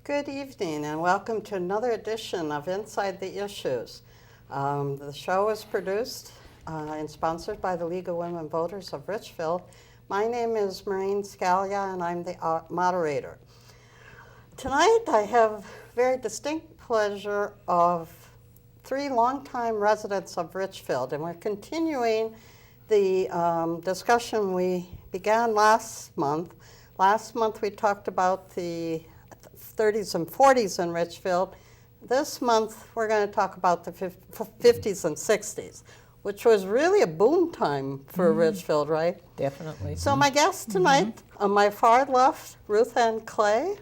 Good evening and welcome to another edition of Inside the Issues. The show is produced and sponsored by the League of Women Voters of Richfield. My name is Maureen Scalia and I'm the moderator. Tonight I have very distinct pleasure of three longtime residents of Richfield, and we're continuing the discussion we began last month. Last month we talked about the 30s and 40s in Richfield. This month we're going to talk about the 50s and 60s, which was really a boom time for Richfield, right? Definitely. So my guest tonight, on my far left, Ruth Ann Clay.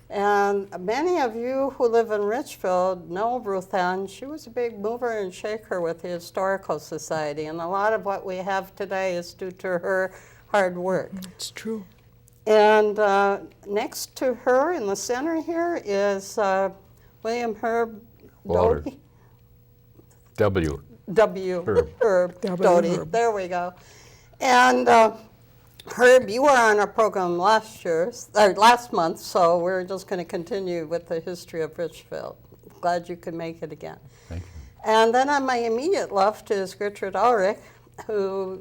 And many of you who live in Richfield know Ruth Ann. She was a big mover and shaker with the Historical Society, and a lot of what we have today is due to her hard work. It's true. And next to her in the center here is William Herb Walter. Doty. W. Herb W. Doty. Herb. There we go. And Herb, you were on our program last month, so we're just going to continue with the history of Richfield. Glad you could make it again. Thank you. And then on my immediate left is Gertrude Ulrich, who's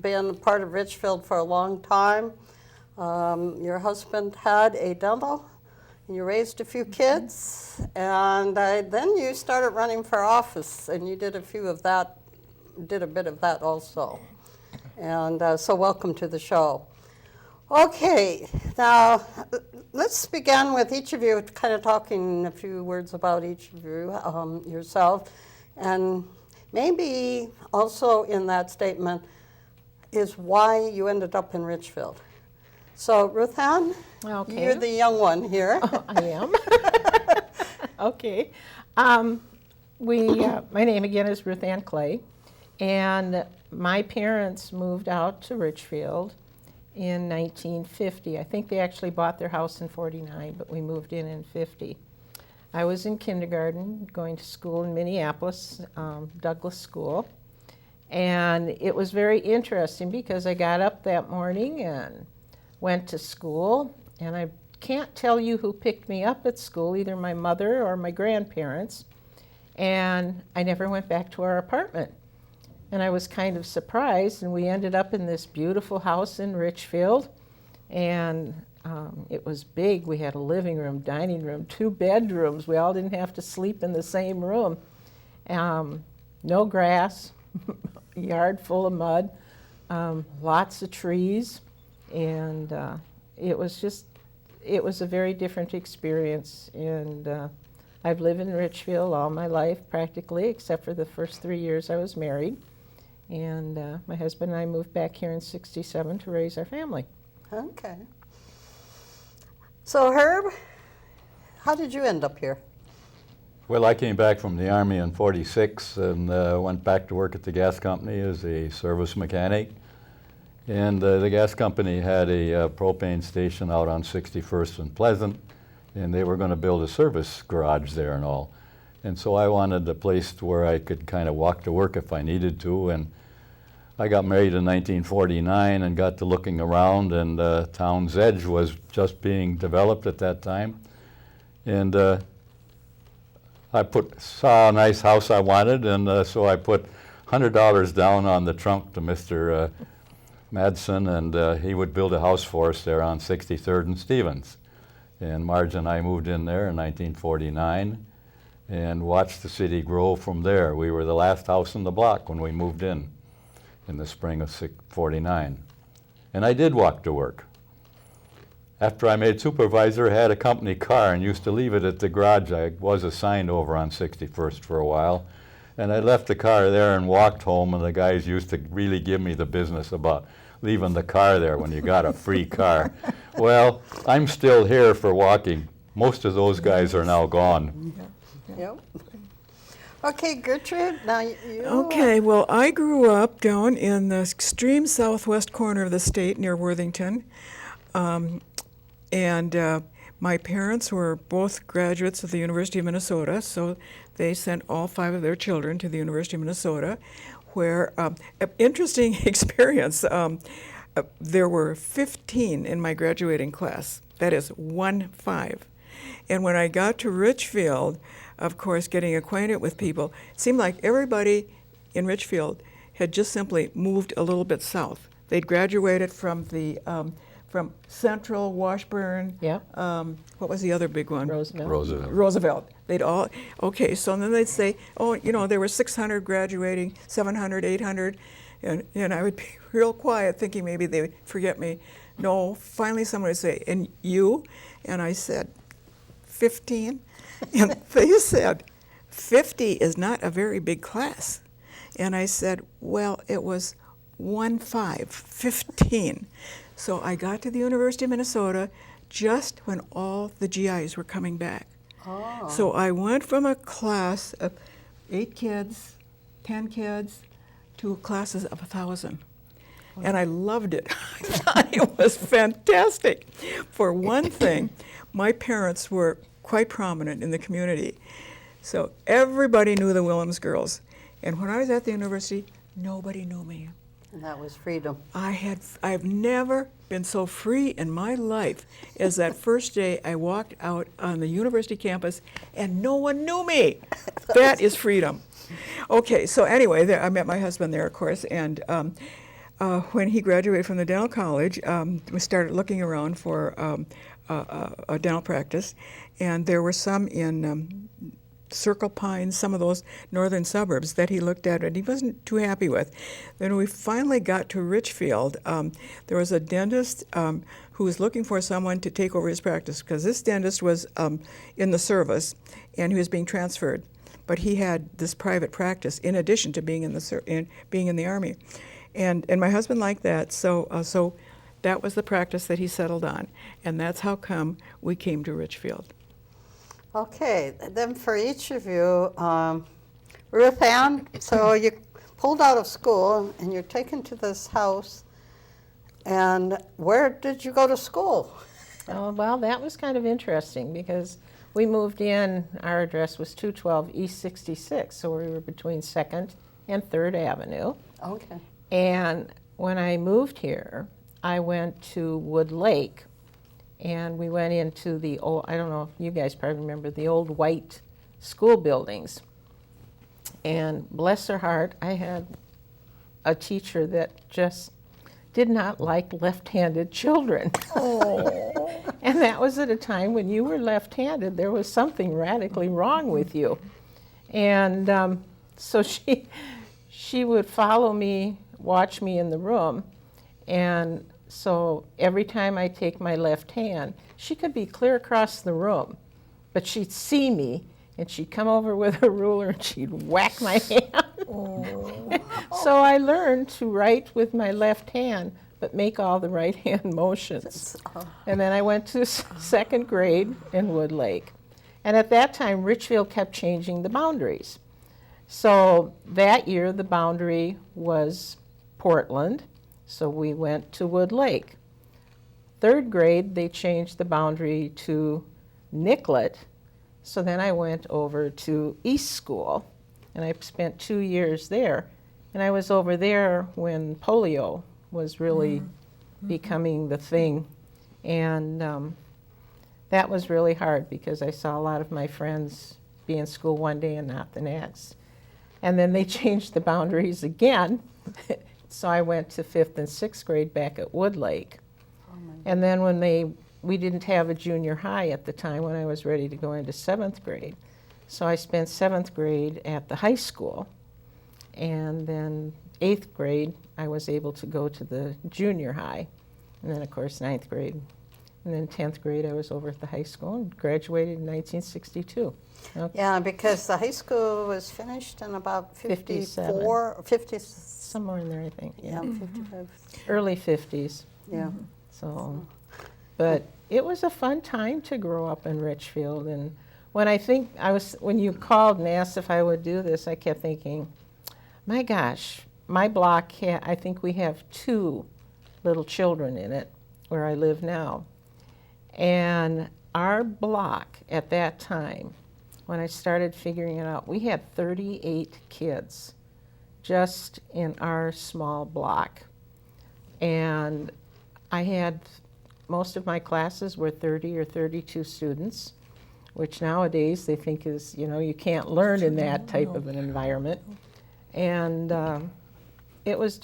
been part of Richfield for a long time. Your husband had a dental, and you raised a few kids, and then you started running for office, and you did a bit of that also. And so welcome to the show. Okay, now let's begin with each of you kind of talking a few words about each of you, yourself, and maybe also in that statement is why you ended up in Richfield. So Ruth Ann, Okay. you're the young one here. I am. Okay. My name again is Ruth Ann Clay, and my parents moved out to Richfield in 1950. I think they actually bought their house in 49, but we moved in 50. I was in kindergarten, going to school in Minneapolis, Douglas School, and it was very interesting because I got up that morning and went to school, and I can't tell you who picked me up at school, either my mother or my grandparents, and I never went back to our apartment. And I was kind of surprised, and we ended up in this beautiful house in Richfield, and it was big. We had a living room, dining room, 2 bedrooms. We all didn't have to sleep in the same room. No grass, yard full of mud, lots of trees. And it was a very different experience. And I've lived in Richfield all my life, practically, except for the first 3 years I was married. And my husband and I moved back here in '67 to raise our family. Okay. So Herb, how did you end up here? Well, I came back from the Army in '46 and went back to work at the gas company as a service mechanic. And the gas company had a propane station out on 61st and Pleasant, and they were going to build a service garage there and all. And so I wanted a place where I could kind of walk to work if I needed to. And I got married in 1949 and got to looking around, and Town's Edge was just being developed at that time. And I saw a nice house I wanted, and so I put $100 down on the trunk to Mr. Madsen, and he would build a house for us there on 63rd and Stevens. And Marge and I moved in there in 1949 and watched the city grow from there. We were the last house in the block when we moved in the spring of '49. And I did walk to work. After I made supervisor, I had a company car and used to leave it at the garage. I was assigned over on 61st for a while. And I left the car there and walked home, and the guys used to really give me the business about leaving the car there when you got a free car. Well, I'm still here for walking. Most of those guys are now gone. Yep. Okay, Gertrude, now you. Okay, well, I grew up down in the extreme southwest corner of the state near Worthington. And my parents were both graduates of the University of Minnesota, so they sent all 5 of their children to the University of Minnesota, where, interesting experience, there were 15 in my graduating class. That is 1-5. And when I got to Richfield, of course, getting acquainted with people, it seemed like everybody in Richfield had just simply moved a little bit south. They'd graduated from the from Central, Washburn. Yep. What was the other big one? Roosevelt. Roosevelt. They'd all, okay, so then they'd say, oh, you know, there were 600 graduating, 700, 800, and I would be real quiet thinking maybe they would forget me. No, finally someone would say, and you? And I said, 15. And they said, 50 is not a very big class. And I said, well, it was 15. So I got to the University of Minnesota just when all the GIs were coming back. Oh. So I went from a class of 8 kids, 10 kids, to classes of 1,000. And I loved it. I thought it was fantastic. For one thing, my parents were quite prominent in the community. So everybody knew the Willems girls. And when I was at the university, nobody knew me. And that was freedom. I've never been so free in my life as that first day I walked out on the university campus and no one knew me. That is freedom. Okay, so anyway, I met my husband there, of course, and when he graduated from the dental college, we started looking around for a dental practice, and there were some in Circle Pines, some of those northern suburbs that he looked at and he wasn't too happy with. Then when we finally got to Richfield, there was a dentist who was looking for someone to take over his practice because this dentist was in the service and he was being transferred. But he had this private practice in addition to being in the Army. And my husband liked that, so that was the practice that he settled on. And that's how come we came to Richfield. Okay, then for each of you, Ruth Ann, so you pulled out of school and you're taken to this house, and where did you go to school? Oh, well, that was kind of interesting because we moved in, our address was 212 East 66, so we were between 2nd and 3rd Avenue. Okay. And when I moved here, I went to Wood Lake, and we went into the old, I don't know if you guys probably remember, the old white school buildings. And bless her heart, I had a teacher that just did not like left-handed children. Oh. And that was at a time when you were left-handed, there was something radically wrong with you. And so she would follow me, watch me in the room, and so every time I take my left hand, she could be clear across the room, but she'd see me, and she'd come over with a ruler and she'd whack my hand. Oh. So I learned to write with my left hand, but make all the right hand motions. And then I went to 2nd grade in Wood Lake. And at that time, Richfield kept changing the boundaries. So that year, the boundary was Portland, so we went to Wood Lake. 3rd grade, they changed the boundary to Nicollet, so then I went over to East School, and I spent 2 years there. And I was over there when polio was really becoming the thing. And that was really hard because I saw a lot of my friends be in school one day and not the next. And then they changed the boundaries again. So I went to 5th and 6th grade back at Wood Lake. And then when we didn't have a junior high at the time when I was ready to go into 7th grade. So I spent 7th grade at the high school. And then 8th grade, I was able to go to the junior high. And then, of course, 9th grade. And then 10th grade, I was over at the high school and graduated in 1962. Okay. Yeah, because the high school was finished in about 54, 50. Somewhere in there, I think. Yeah, 55. Early 50s. Yeah. So, but it was a fun time to grow up in Richfield. And when you called and asked if I would do this, I kept thinking, my gosh, my block, I think we have 2 little children in it where I live now. And our block at that time, when I started figuring it out, we had 38 kids just in our small block. And I had, most of my classes were 30 or 32 students. which nowadays they think is, you can't learn in that type of an environment. And it was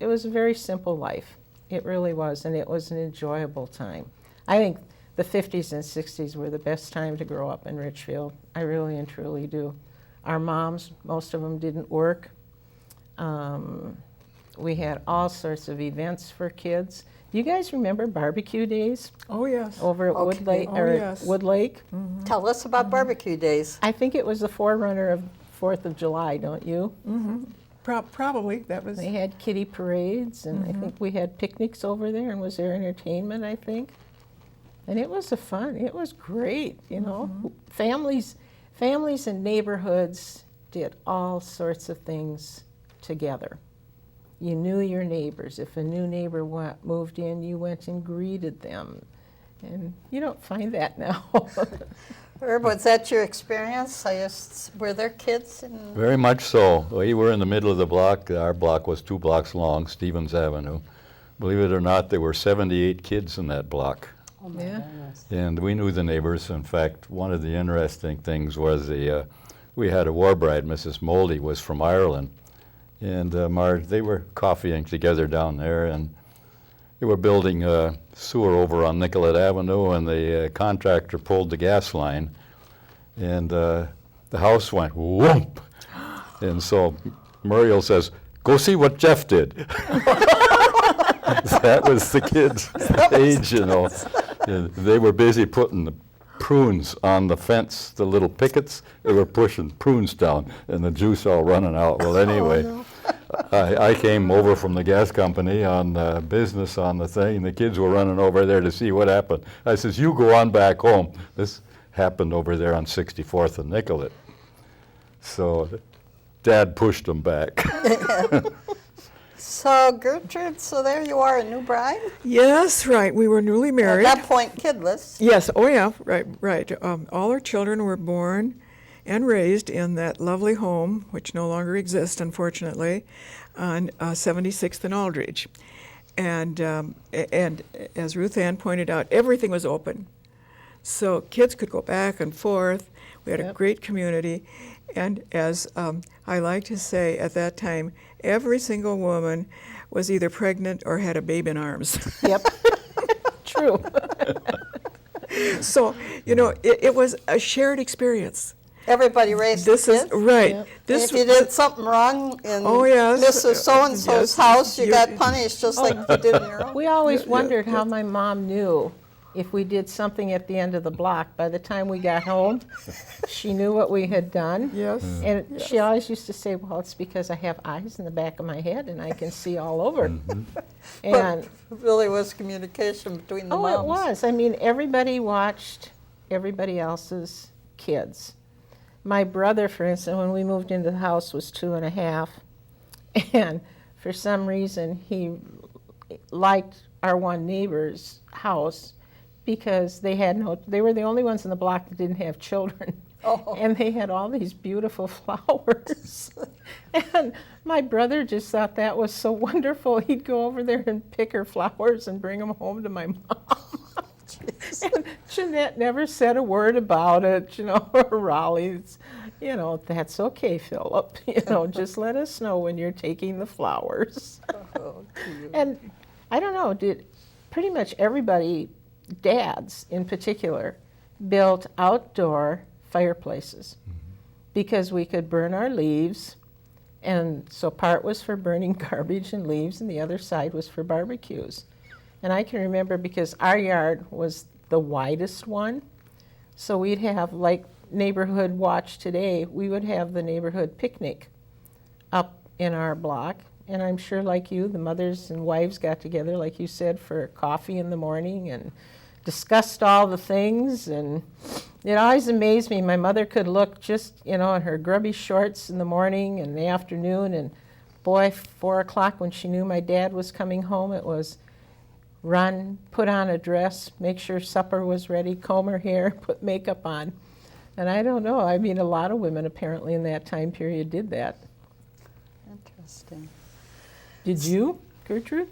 a very simple life. It really was, and it was an enjoyable time. I think the 50s and 60s were the best time to grow up in Richfield. I really and truly do. Our moms, most of them didn't work. We had all sorts of events for kids. Do you guys remember barbecue days Oh, yes. over at Wood Okay. Lake? Oh, Or yes. Wood Lake? Tell us about barbecue days. I think it was the forerunner of 4th of July, don't you? Probably. That was. They had kiddie parades, and I think we had picnics over there, and was there entertainment, I think. And it was it was great, Families and neighborhoods did all sorts of things together. You knew your neighbors. If a new neighbor moved in, you went and greeted them. And you don't find that now. Herb, was that your experience? Were there kids? Very much so. We were in the middle of the block. Our block was 2 blocks long, Stevens Avenue. Believe it or not, there were 78 kids in that block. Oh my Yeah. goodness. And we knew the neighbors. In fact, one of the interesting things was we had a war bride, Mrs. Moldy, was from Ireland. And Marge, they were coffeeing together down there, and they were building a sewer over on Nicollet Avenue, and the contractor pulled the gas line, and the house went whoomp. And so Muriel says, "Go see what Jeff did." That was the kids' age, And they were busy putting the prunes on the fence, the little pickets. They were pushing prunes down, and the juice all running out. Well, anyway, I came over from the gas company on business on the thing, and the kids were running over there to see what happened. I says, "You go on back home." This happened over there on 64th and Nicollet. So Dad pushed them back. So Gertrude, so there you are, a new bride? Yes, right. We were newly At married. that point, kidless. Yes, oh yeah, right. All our children were born and raised in that lovely home, which no longer exists, unfortunately, on 76th and Aldrich. And as Ruth Ann pointed out, everything was open. So kids could go back and forth. We had a Yep. great community. And as I like to say, at that time, every single woman was either pregnant or had a babe in arms. Yep. True. So, it was a shared experience. Everybody raised This kids. is right. Yep. This If you did something wrong in Oh, yes. Mrs. So-and-so's Yes. house, you You- got punished just like you did in your own. We always Yeah, wondered yeah. how my mom knew if we did something at the end of the block. By the time we got home, she knew what we had done. Yes. And she always used to say, "Well, it's because I have eyes in the back of my head and I can see all over." And But it really was communication between the moms. it was. I mean, everybody watched everybody else's kids. My brother, for instance, when we moved into the house, was 2.5, and for some reason he liked our one neighbor's house because they were the only ones in the block that didn't have children. Oh. And they had all these beautiful flowers. And my brother just thought that was so wonderful. He'd go over there and pick her flowers and bring them home to my mom. And Jeanette never said a word about it, or Raleigh's, that's okay, Philip. Just let us know when you're taking the flowers. Oh, cute. And I don't know, pretty much everybody, dads in particular, built outdoor fireplaces because we could burn our leaves. And so part was for burning garbage and leaves, and the other side was for barbecues. And I can remember because our yard was the widest one, so we'd have, like neighborhood watch today, we would have the neighborhood picnic up in our block. And I'm sure, like you, the mothers and wives got together, like you said, for coffee in the morning and discussed all the things. And it always amazed me. My mother could look just, in her grubby shorts in the morning and the afternoon. And boy, 4 o'clock when she knew my dad was coming home, it was run, put on a dress, make sure supper was ready, comb her hair, put makeup on. And I don't know. I mean, a lot of women apparently in that time period did that. Interesting. Did you, Gertrude?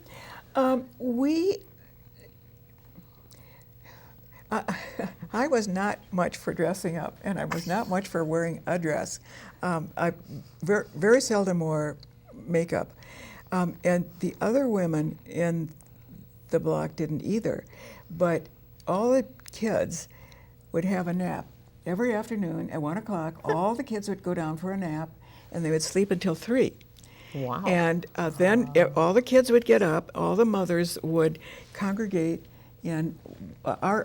I was not much for dressing up, and I was not much for wearing a dress. I very seldom wore makeup. And the other women in the block didn't either. But all the kids would have a nap. Every afternoon at 1 o'clock, all the kids would go down for a nap, and they would sleep until 3. Wow. And then all the kids would get up, all the mothers would congregate in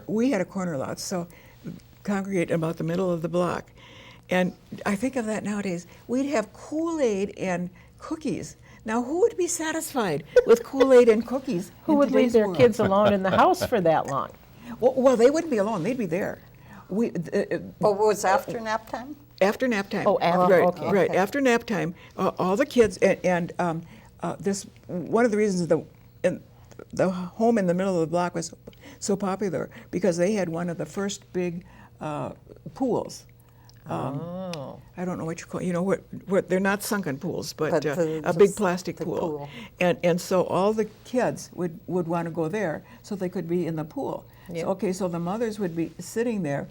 we had a corner lot, so congregate about the middle of the block. And I think of that nowadays, we'd have Kool-Aid and cookies. Now, who would be satisfied with Kool-Aid and cookies? Who in would leave today's their world? kids alone in the house for that long? Well, they wouldn't be alone, they'd be there. But was after nap time? After nap time. Oh, after, right, okay. Right, after nap time, all the kids, and this, one of the reasons the home in the middle of the block was so popular, because they had one of the first big pools. Oh. I don't know what you call, what they're not sunken pools, but a Just big plastic the pool. And so all the kids would want to go there so they could be in the pool. Yep. So the mothers would be sitting there,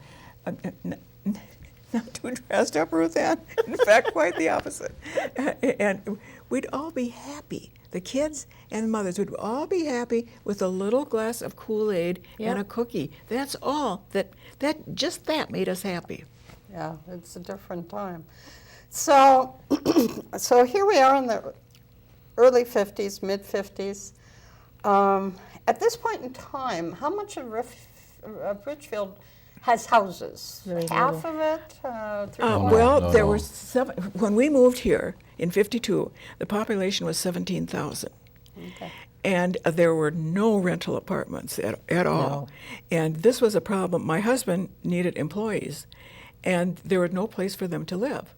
not too dressed up, Ruth Ann. In fact, quite the opposite. And we'd all be happy. The kids and the mothers would all be happy with a little glass of Kool-Aid and a Yep. cookie. That's all. Just that made us happy. Yeah, it's a different time. So, so here we are in the early 50s, mid 50s. At this point in time, how much of Richfield has houses? Very Half little. of it? Three-quarters? Well, No, there no. were when we moved here in 52, the population was 17,000. Okay. And there were no rental apartments at all. No. And this was a problem. My husband needed employees, and there was no place for them to live.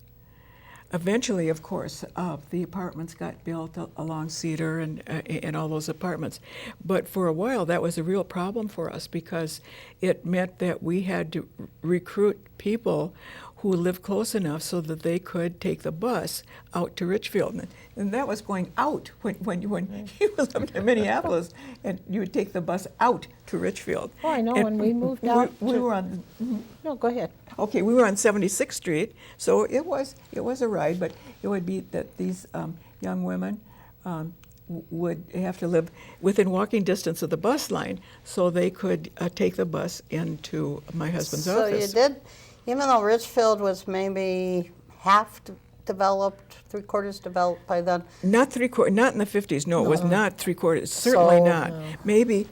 Eventually, of course, the apartments got built along Cedar and all those apartments. But for a while, that was a real problem for us, because it meant that we had to recruit people who lived close enough so that they could take the bus out to Richfield. And that was going out when you lived in Minneapolis, and you would take the bus out to Richfield. Oh, I know, And when we moved out we to- were on. No, go ahead. Okay, we were on 76th Street, so it was a ride, but it would be that these young women would have to live within walking distance of the bus line, so they could take the bus into my husband's So office. you did, even though Richfield was maybe half developed, three-quarters developed by then, Not not in the 50s. No, it was not 3/4. Certainly So- not. Maybe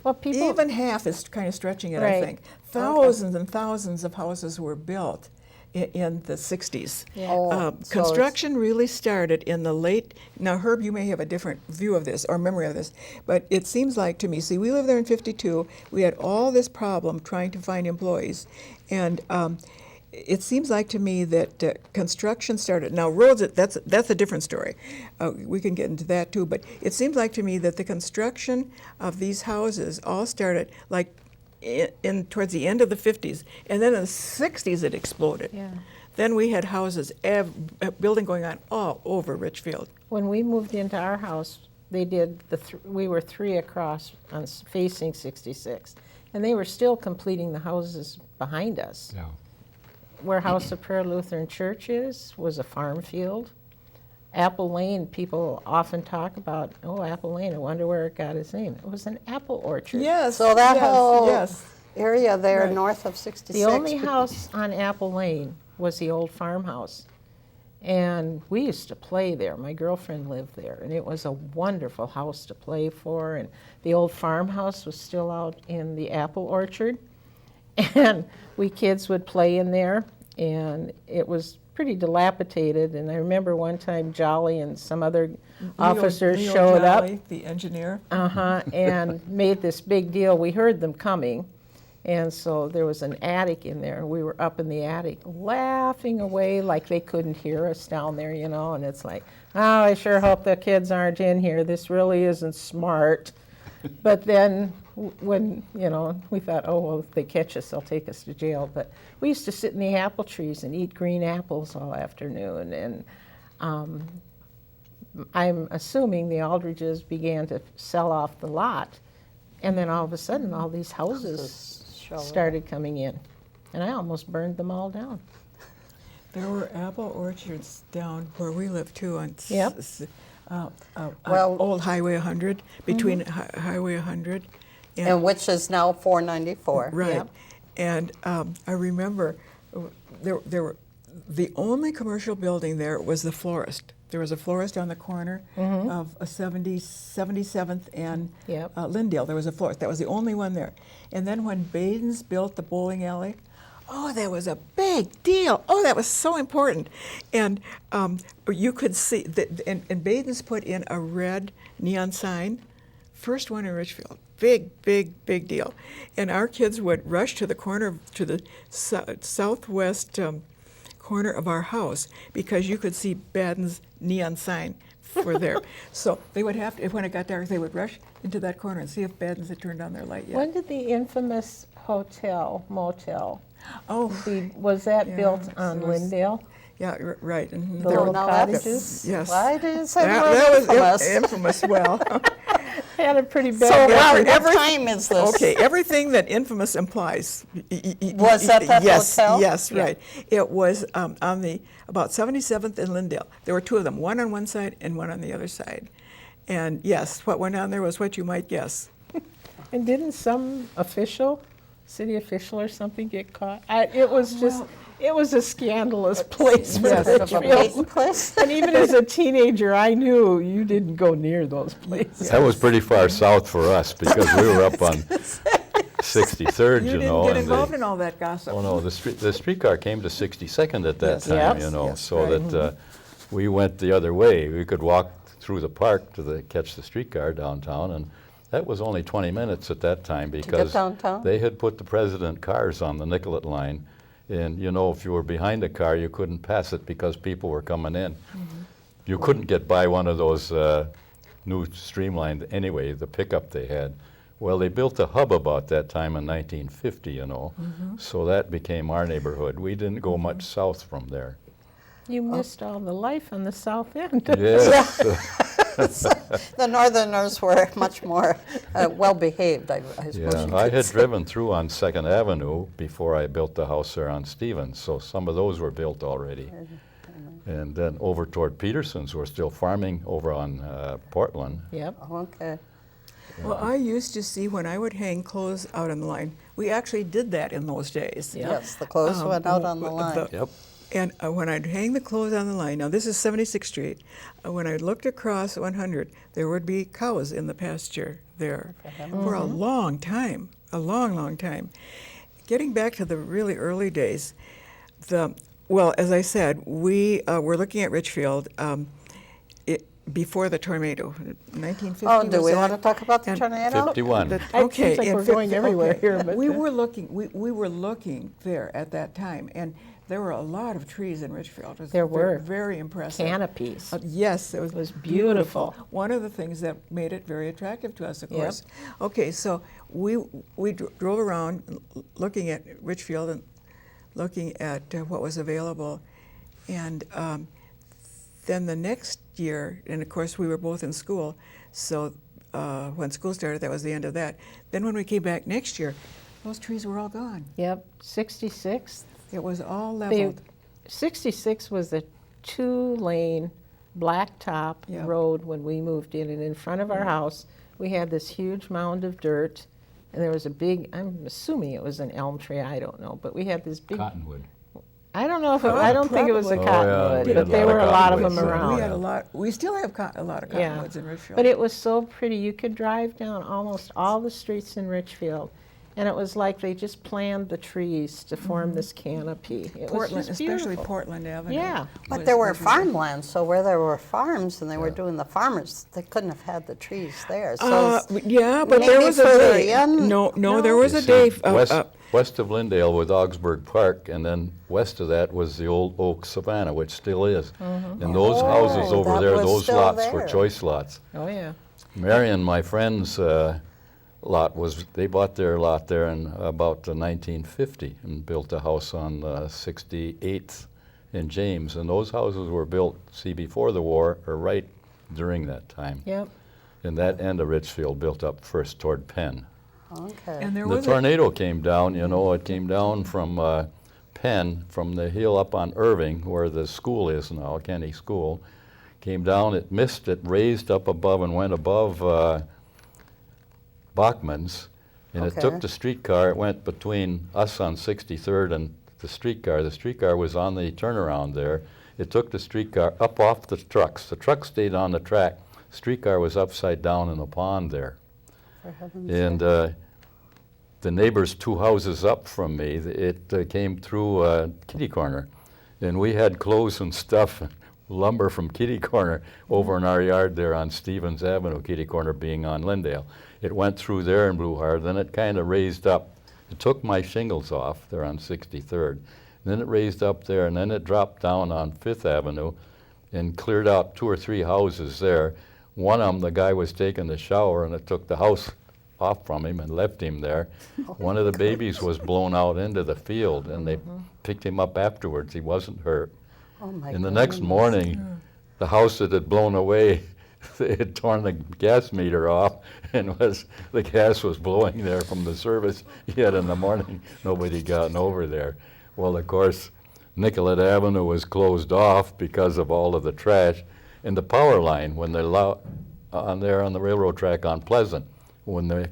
Well, people, even half is kind of stretching it. I Right. think thousands and thousands of houses were built in the 60s. Yeah. Oh, so it's- Construction really started in the late. Now, Herb, you may have a different view of this or memory of this, but it seems like to me. See, we lived there in 52. We had all this problem trying to find employees, and it seems like to me that construction started. Now, roads, that's a different story. We can get into that too. But it seems like to me that the construction of these houses all started like in towards the end of the 50s, and then in the 60s it exploded. Yeah. Then we had houses, building going on all over Richfield. when we moved into our house, they did we were 3 across facing 66, and they were still completing the houses behind us. Yeah. Where House of Prayer Lutheran Church was a farm field. Apple Lane, people often talk about, oh, Apple Lane, I wonder where it got its name. It was an apple orchard. Yes. so that yes, whole yes. area there Right. north of 66. The only house on Apple Lane was the old farmhouse. And we used to play there. My girlfriend lived there, and it was a wonderful house to play for. And the old farmhouse was still out in the apple orchard. And we kids would play in there, and it was pretty dilapidated. And I remember one time Jolly and some other officers Leo showed Jolly, the engineer. up and made this big deal. We heard them coming. And so there was an attic in there. We were up in the attic laughing away like they couldn't hear us down there, and it's like, oh, I sure hope the kids aren't in here. This really isn't smart. But then when, we thought, oh, well, if they catch us, they'll take us to jail. But we used to sit in the apple trees and eat green apples all afternoon. And I'm assuming the Aldridges began to sell off the lot. And then all of a sudden, all these houses show. started coming in. And I almost burned them all down. There were apple orchards down where we live too on Yep. Well- Old Highway 100, between Highway 100 And which is now 494. Right. Yep. And I remember there were the only commercial building there was the florist. There was a florist on the corner of 77th and Yep. Lyndale. There was a florist. That was the only one there. And then when Baden's built the bowling alley, oh, that was a big deal. Oh, that was so important. And you could see, and Baden's put in a red neon sign, first one in Richfield. Big, big, big deal. And our kids would rush to the corner, to the southwest corner of our house because you could see Baden's neon sign for there. So they would have to, when it got dark, they would rush into that corner and see if Baden's had turned on their light yet. When did the infamous motel, Oh, was that Yeah, built on it was- Lyndale? yeah, right. The Mhm. Oh, little now that's- cottages? Yes. Why did you say That, the that word was infamous? infamous. Well, They had a pretty So bad what record. time is this? okay, everything that infamous implies. Was that yes, hotel? Yes, Yeah. right. It was on the about 77th and Lyndale. There were two of them, one on one side and one on the other side. And yes, what went on there was what you might guess. And didn't some official, city official or something get caught? It was just, it was a scandalous place for Yes. Sort of a Richfield. Peyton place? And even as a teenager, I knew you didn't go near those places. That was pretty far south for us because we were up on 63rd, You you didn't know. get and involved they- in all that gossip. Oh, no, the streetcar came to 62nd at that Yes. time, Yep. you know, Yes, so right. that we went the other way. We could walk through the park to catch the streetcar downtown, and that was only 20 minutes at that time because downtown? they had put the President cars on the Nicollet line, and you know, if you were behind a car, you couldn't pass it because people were coming in. You couldn't get by one of those new streamlined anyway, the pickup they had. Well, they built a hub about that time in 1950, you know, so that became our neighborhood. We didn't go much south from there. You missed all the life on the south end. Yes. The Northerners were much more well-behaved, I suppose. Yeah, you I could had say. driven through on 2nd Avenue before I built the house there on Stevens, so some of those were built already. And then over toward Peterson's, we're still farming over on Portland. Yep. Okay. Well, I used to see when I would hang clothes out on the line. We actually did that in those days. Yeah. Yes, the clothes went out on the line. Yep. And when I'd hang the clothes on the line, now this is 76th Street, when I looked across 100, there would be cows in the pasture there for a long time, a long, long time. Getting back to the really early days, well, as I said, we were looking at Richfield before the tornado, 1950. Oh, do was we that? want to talk about the And- tornado? 51. It seems like in we're going 50 everywhere okay. here, but we were looking. We were looking there at that time, and there were a lot of trees in Richfield. It was There were. very impressive. Canopies. Yes, it was beautiful. One of the things that made it very attractive to us, of Yep. course. Okay, so we drove around looking at Richfield and looking at what was available, and then the next year, and of course we were both in school, so when school started, that was the end of that. Then when we came back next year, those trees were all gone. Yep. 66. It was all They, leveled. 66 was a 2-lane blacktop Yeah. road when we moved in, and in front of our house, we had this huge mound of dirt, and there was a big, I'm assuming it was an elm tree, I don't know, but we had this big, Cottonwood. I don't know if, Oh, I don't think it was a probably. Oh, yeah, cottonwood, we had but a there lot of were a lot of them cottonwoods then. around. We had a lot. We still have a lot of Yeah. cottonwoods in Richfield. But it was so pretty. You could drive down almost all the streets in Richfield, and it was like they just planned the trees to form this canopy. It Portland, was just especially beautiful. Portland Avenue. Yeah. But was- there were was really- farmlands, so where there were farms and they were doing the farmers, they couldn't have had the trees there. So Yeah, but there maybe was a for day. young- No, there was You a see, day. west of Lyndale was Augsburg Park, and then west of that was the old Oak Savannah, which still is. And those houses Oh, over that there, was those still lots were there. choice lots. Oh yeah. Marion, my friend's lot they bought their lot there in about 1950 and built a house on 68th in James. And those houses were built, see, before the war or right during that time. Yep. And that end of Richfield built up first toward Penn. Okay. And there The was tornado came down, you know, it came down from Penn, from the hill up on Irving, where the school is now, Kenny School. Came down, it missed, it raised up above and went above Bachman's. And it Okay. took the streetcar, it went between us on 63rd and the streetcar. The streetcar was on the turnaround there. It took the streetcar up off the trucks. The truck stayed on the track. Streetcar was upside down in the pond there. For heaven's And sake. the neighbors 2 houses up from me, it came through Kitty Corner. And we had clothes and stuff, lumber from Kitty Corner over in our yard there on Stevens Avenue, Kitty Corner being on Lindale. It went through there and blew hard, then it kind of raised up. It took my shingles off there on 63rd. Then it raised up there, and then it dropped down on 5th Avenue and cleared out 2 or 3 houses there. One of them, the guy was taking a shower, and it took the house off from him and left him there. One of the babies was blown out into the field, and they picked him up afterwards. He wasn't hurt. Oh my And the next goodness. morning, the house that had blown away, they had torn the gas meter off, and the gas was blowing there from the service yet in the morning. Nobody gotten over there. Well, of course, Nicollet Avenue was closed off because of all of the trash. And the power line, when they on there on the railroad track on Pleasant, when the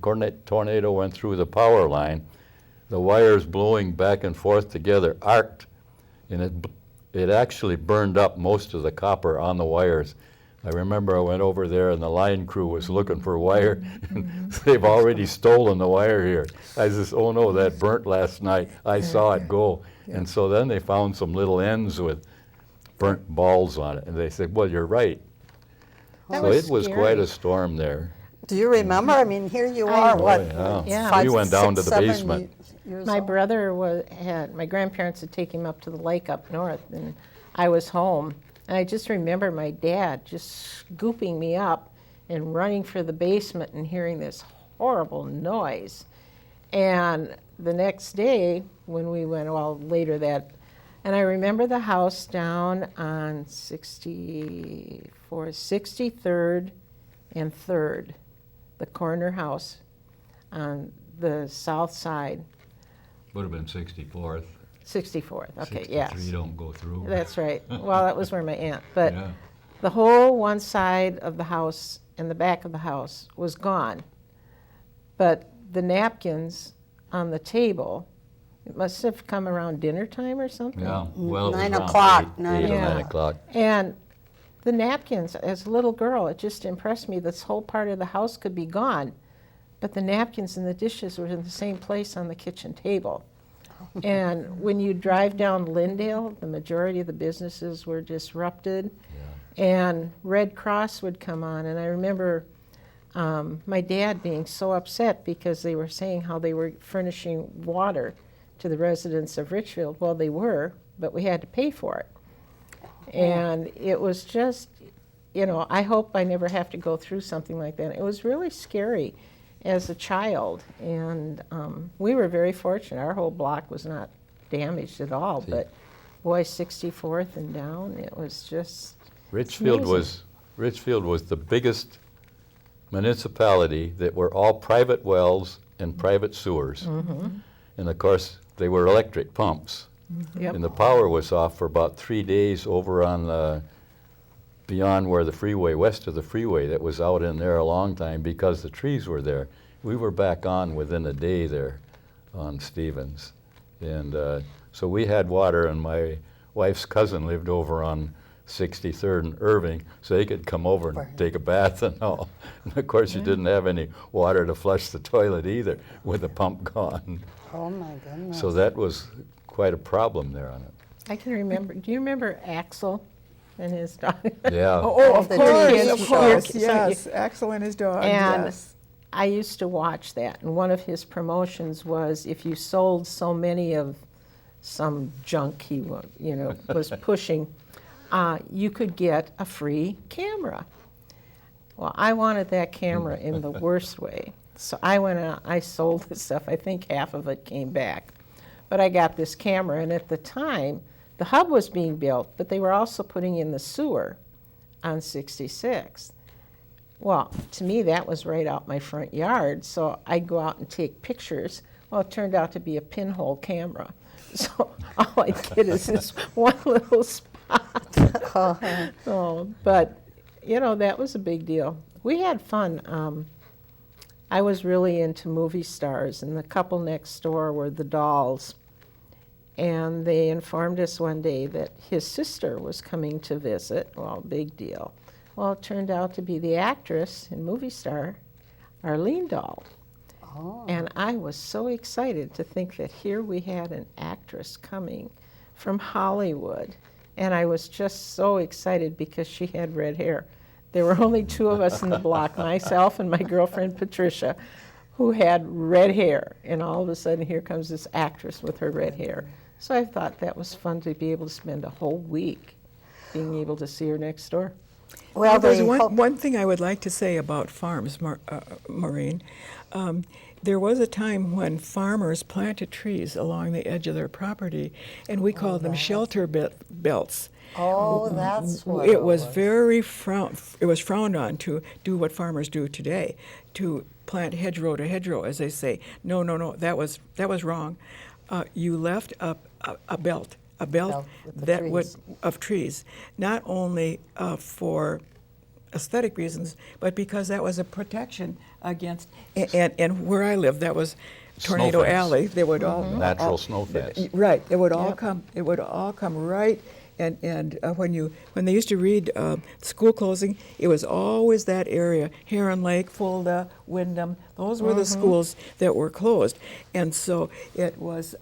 tornado went through the power line, the wires blowing back and forth together arced, and it actually burned up most of the copper on the wires. I remember I went over there and the line crew was looking for wire, and they've already stolen the wire here. I says, oh no, that burnt last night. I saw it go. And so then they found some little ends with burnt balls on it, and they said, well, you're right. That So was it was scary. quite a storm there. Do you remember? I mean, here you I- are, Oh, what? yeah. Yeah. 5, We went down 6, to the 7 basement. years My old? brother had, my grandparents had taken him up to the lake up north, and I was home. And I just remember my dad just scooping me up and running for the basement and hearing this horrible noise. And the next day, when we went, well, later that, and I remember the house down on 63rd and 3rd, the corner house on the south side, Would have been 64th. 64th, okay, yes. 63 don't go through. That's right. Well, that was where my aunt, but Yeah. the whole one side of the house and the back of the house was gone. But the napkins on the table, it must have come around dinner time or something. Yeah, well, it was 9 around o'clock, 8 9 or 9 o'clock. o'clock. And the napkins, as a little girl, it just impressed me this whole part of the house could be gone. But the napkins and the dishes were in the same place on the kitchen table. And when you drive down Lindale, the majority of the businesses were disrupted. And Red Cross would come on. And I remember my dad being so upset because they were saying how they were furnishing water to the residents of Richfield. Well, they were, but we had to pay for it. And it was just, you know, I hope I never have to go through something like that. It was really scary as a child. And we were very fortunate. Our whole block was not damaged at all. See. But boy, 64th and down, it was just Richfield amazing. was the biggest municipality that were all private wells and private sewers. Mm-hmm. And of course, they were electric pumps. Yep. And the power was off for about 3 days over on beyond where the freeway, west of the freeway, that was out in there a long time because the trees were there. We were back on within a day there on Stevens. And so we had water, and my wife's cousin lived over on 63rd and Irving, so they could come over and Right. take a bath and all. And of course, you didn't have any water to flush the toilet either with the pump gone. Oh my goodness. So that was quite a problem there on it. I can remember. Do you remember Axel and his dog? Yeah. Of the course, TV of show. course, So yes. Axel and his dog, And yes. I used to watch that, and one of his promotions was if you sold so many of some junk he was pushing, you could get a free camera. Well, I wanted that camera in the worst way, so I went out, I sold the stuff. I think half of it came back. But I got this camera, and at the time, the hub was being built, but they were also putting in the sewer on 66th. Well, to me, that was right out my front yard, so I'd go out and take pictures. Well, it turned out to be a pinhole camera. So all I get is this one little spot. Oh, but, you know, that was a big deal. We had fun. I was really into movie stars, and the couple next door were the Dolls. And they informed us one day that his sister was coming to visit. Well, big deal. Well, it turned out to be the actress and movie star, Arlene Dahl. Oh. And I was so excited to think that here we had an actress coming from Hollywood. And I was just so excited because she had red hair. There were only two of us in the block, myself and my girlfriend Patricia, who had red hair. And all of a sudden, here comes this actress with her red hair. So I thought that was fun to be able to spend a whole week being able to see her next door. Well, There's the whole- one thing I would like to say about farms, Maureen. There was a time when farmers planted trees along the edge of their property, and we called them shelter belts. Oh, that's what It was very frowned on to do what farmers do today, to plant hedgerow to hedgerow, as they say. No, that was wrong. You left a belt Belt with the that trees. would of trees, not only for aesthetic reasons, but because that was a protection against. And where I lived, that was Tornado Snow fence. Alley. They would all Natural snow fence. Right. It would all Yep. come. It would all come right. And when they used to read school closing, it was always that area: Heron Lake, Fulda, Wyndham. Those were the schools that were closed. And so it was.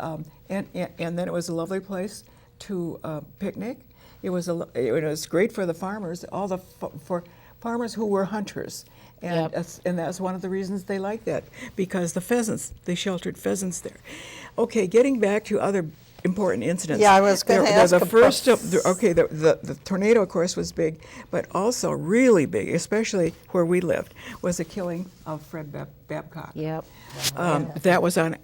And then it was a lovely place to picnic. It was great for the farmers. For farmers who were hunters. And, Yep. and that's one of the reasons they liked that, because the pheasants, they sheltered pheasants there. Okay, getting back to other important incidents. Yeah, I was gonna ask The about- first of, the tornado, of course, was big, but also really big, especially where we lived, was the killing of Fred Babcock. Yep. That was on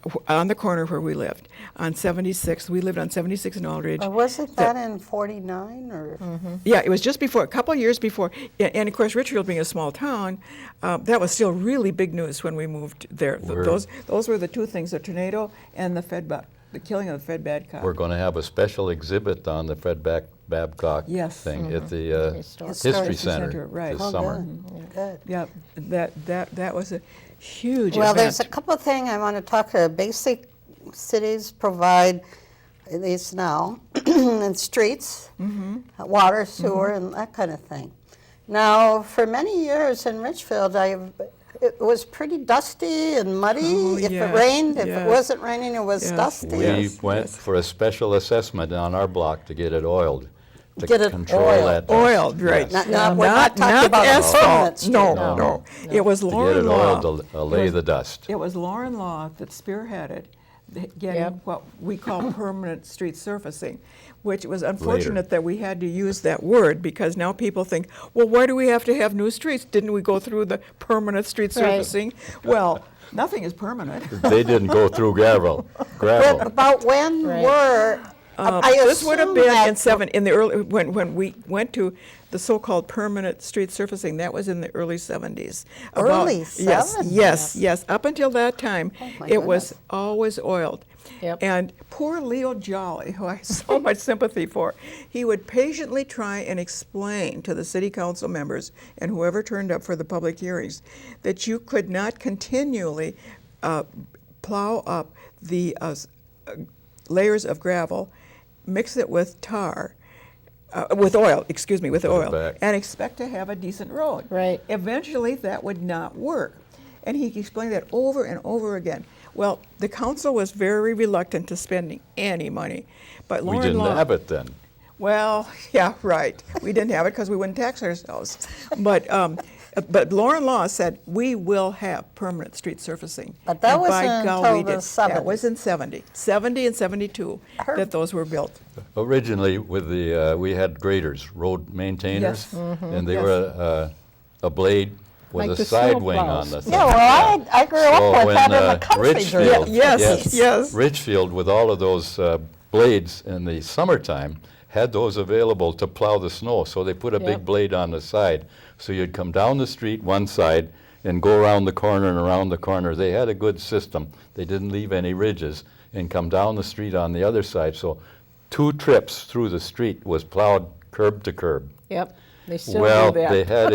the corner where we lived, on 76. We lived on 76 in Aldridge. wasn't that in 49 or? Yeah, it was just before, a couple of years before. And of course, Richfield being a small town, that was still really big news when we moved there. Those were the two things: the tornado and the killing of the Fred Babcock. We're going to have a special exhibit on the Fred Babcock Yes. thing at the Historic History Center right. this Oh, summer. Good. Yeah, that was a huge Well, event. there's a couple of things I want to talk about. Basic cities provide, at least now, and streets, water, sewer, and that kind of thing. Now, for many years in Richfield, it was pretty dusty and muddy. If yes, it rained, if yes. it wasn't raining, it was Yes. dusty. We Yes, went yes. for a special assessment on our block to get it oiled, to Get it control oiled. that dust. Oiled, right. Yes. We're not talking about a permanent asphalt. street. No. It was To get Lauren it Law. oiled to allay the dust. It was Lauren Law that spearheaded getting Yep. what we call permanent street surfacing, which was unfortunate that we had to use that word, because now people think, well, why do we have to have new streets? Didn't we go through the permanent street Right. surfacing? Well, nothing is permanent. They didn't go through gravel. But about when Right. were, I This would have assume been that in the early, when we went to the so-called permanent street surfacing. That was in the early 70s. Early Yes, 70s? yes. Up until that time, Oh, my it was goodness. always oiled. Yep. And poor Leo Jolly, who I have so much sympathy for, he would patiently try and explain to the city council members and whoever turned up for the public hearings that you could not continually plow up the layers of gravel, mix it with tar, with oil, back. and expect to have a decent road. Right. Eventually, that would not work. And he explained that over and over again. Well, the council was very reluctant to spending any money. But We Lauren didn't Law, have it then. well, yeah, right. We didn't have it because we wouldn't tax ourselves. But Lauren Law said, we will have permanent street surfacing. But that And by wasn't God, until we the did. 70s. That was in 70 and 72 that those were built. Originally, with the we had graders, road maintainers, Yes. and they Yes. were a blade with Like a the side wing snowplows. on the thing. Yeah, well, I grew up with that in the country during Richfield, the Yes, yes. Richfield, with all of those blades in the summertime, had those available to plow the snow. So they put a big Yep. blade on the side. So you'd come down the street one side and go around the corner and around the corner. They had a good system. They didn't leave any ridges and come down the street on the other side. So 2 trips through the street was plowed curb to curb. Yep, they still Well, do that. they had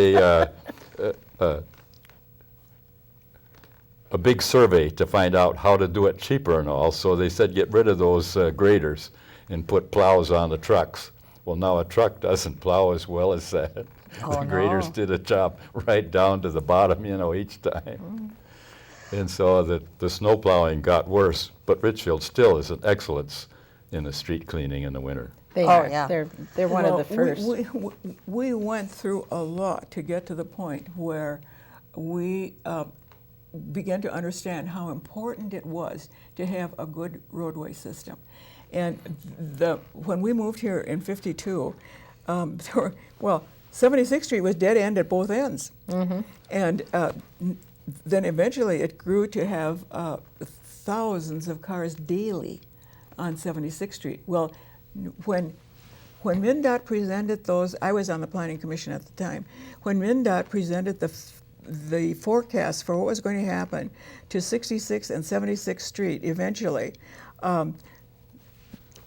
a big survey to find out how to do it cheaper and all, so they said get rid of those graders and put plows on the trucks. Well, now a truck doesn't plow as well as that. Oh, The graders no. did a job right down to the bottom, each time. And so the snow plowing got worse, but Richfield still is an excellence in the street cleaning in the winter. They Oh, are. yeah. They're one of the first. We went through a lot to get to the point where we began to understand how important it was to have a good roadway system. And when we moved here in '52, 76th Street was dead end at both ends. And then eventually it grew to have thousands of cars daily on 76th Street. Well, when MnDOT presented those, I was on the Planning Commission at the time, when MnDOT presented the forecast for what was going to happen to 66th and 76th Street eventually,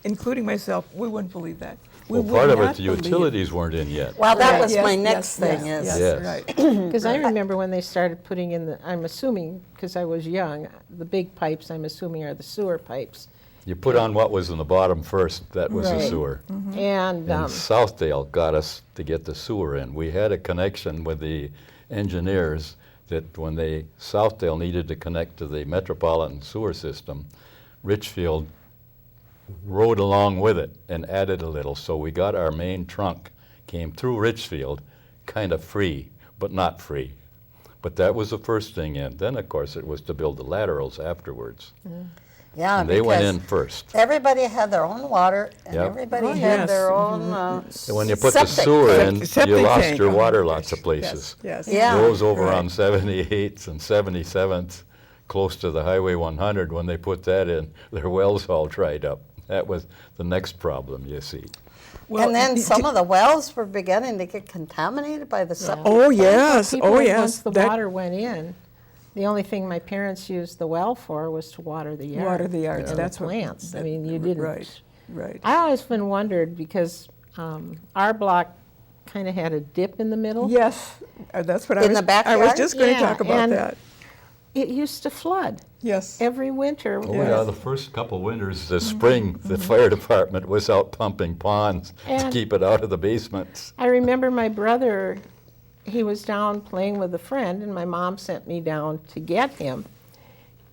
including myself, we wouldn't believe that. We Well, part would of not it, the believe- utilities weren't in yet. Well, that Right, was yes, my yes, next thing yes, is, Yes. right. Because I remember when they started putting in I'm assuming, because I was young, the big pipes, I'm assuming, are the sewer pipes. You put on what was in the bottom first, that was the Right. sewer. And And Southdale got us to get the sewer in. We had a connection with the engineers that when Southdale needed to connect to the metropolitan sewer system, Richfield rode along with it and added a little. So we got our main trunk, came through Richfield, kind of free, but not free. But that was the first thing in. Then, of course, it was to build the laterals afterwards. yeah, And they went because in first. everybody had their own water, and Yep. everybody Oh, had yes. their own And when you put the septic sewer tank. in, Septic you lost tank. your Oh, water my lots of gosh. places. Yes. Yeah. Those over Right. on 78th and 77th, close to the Highway 100, when they put that in, their wells all dried up. That was the next problem, you see. Well, And then some of the wells were beginning to get contaminated by the septic. Oh, yes, people, oh, once yes. the That- water went in, the only thing my parents used the well for was to water the yard. Water the yards, and that's the what. plants. I that- mean, you didn't. Right, right. I always been wondered because our block kind of had a dip in the middle. Yes, that's what I In was. the I was backyard? just going to Yeah, talk about and- that. It used to flood Yes. every winter. Oh, yeah, the first couple winters, the spring, the fire department was out pumping ponds to And- keep it out of the basements. I remember my brother, he was down playing with a friend, and my mom sent me down to get him.